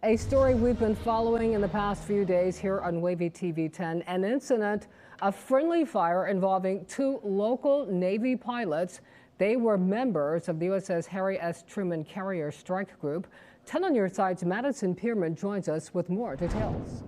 A story we've been following in the past few days here on Wavy TV 10, an incident of friendly fire involving two local Navy pilots. They were members of the USS Harry S. Truman Carrier Strike Group. 10 on your side's Madison Pierman joins us with more details.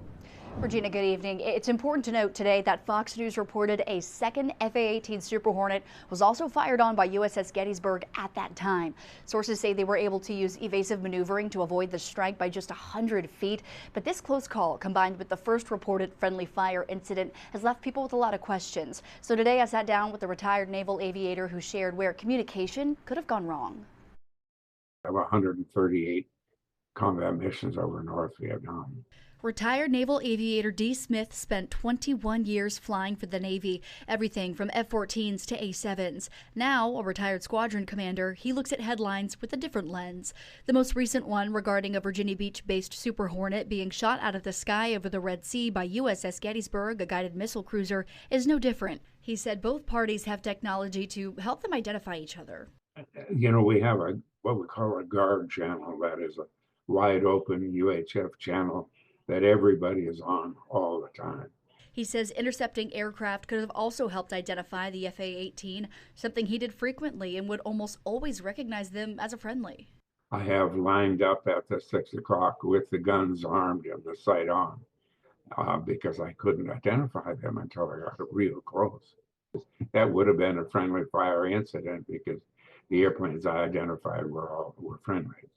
Regina, good evening. It's important to note today that Fox News reported a second F/A-18 Super Hornet was also fired on by USS Gettysburg at that time. Sources say they were able to use evasive maneuvering to avoid the strike by just 100 feet. But this close call, combined with the first reported friendly fire incident, has left people with a lot of questions. So today I sat down with a retired naval aviator who shared where communication could have gone wrong. I have 138 combat missions over North Vietnam. Retired Naval Aviator D. Smith spent 21 years flying for the Navy, everything from F-14s to A-7s. Now, a retired squadron commander, he looks at headlines with a different lens. The most recent one regarding a Virginia Beach-based Super Hornet being shot out of the sky over the Red Sea by USS Gettysburg, a guided missile cruiser, is no different. He said both parties have technology to help them identify each other. You know, we have what we call a guard channel, that is a wide open UHF channel that everybody is on all the time. He says intercepting aircraft could have also helped identify the F/A-18, something he did frequently and would almost always recognize them as a friendly. I have lined up at the 6 o'clock with the guns armed and the sight on because I couldn't identify them until I got real close. That would have been a friendly fire incident because the airplanes I identified were friendly.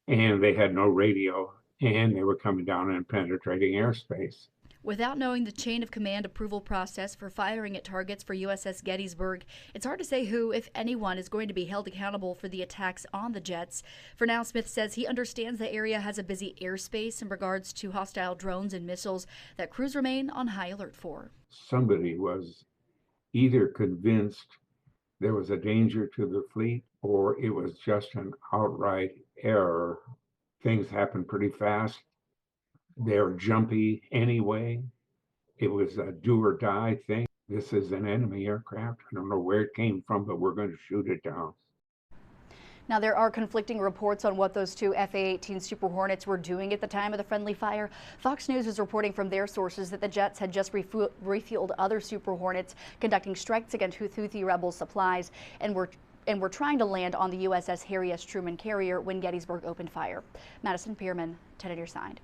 And they had no radio, and they were coming down and penetrating airspace. Without knowing the chain of command approval process for firing at targets for USS Gettysburg, it's hard to say who, if anyone, is going to be held accountable for the attacks on the jets. For now, Smith says he understands the area has a busy airspace in regards to hostile drones and missiles that crews remain on high alert for. Somebody was either convinced there was a danger to the fleet, or it was just an outright error. Things happen pretty fast. They're jumpy anyway. It was a do or die thing. This is an enemy aircraft. I don't know where it came from, but we're going to shoot it down. Now, there are conflicting reports on what those two F/A-18 Super Hornets were doing at the time of the friendly fire. Fox News is reporting from their sources that the jets had just refueled other Super Hornets, conducting strikes against Houthi rebel supplies, and were trying to land on the USS Harry S. Truman Carrier when Gettysburg opened fire. Madison Pierman, 10 on your side.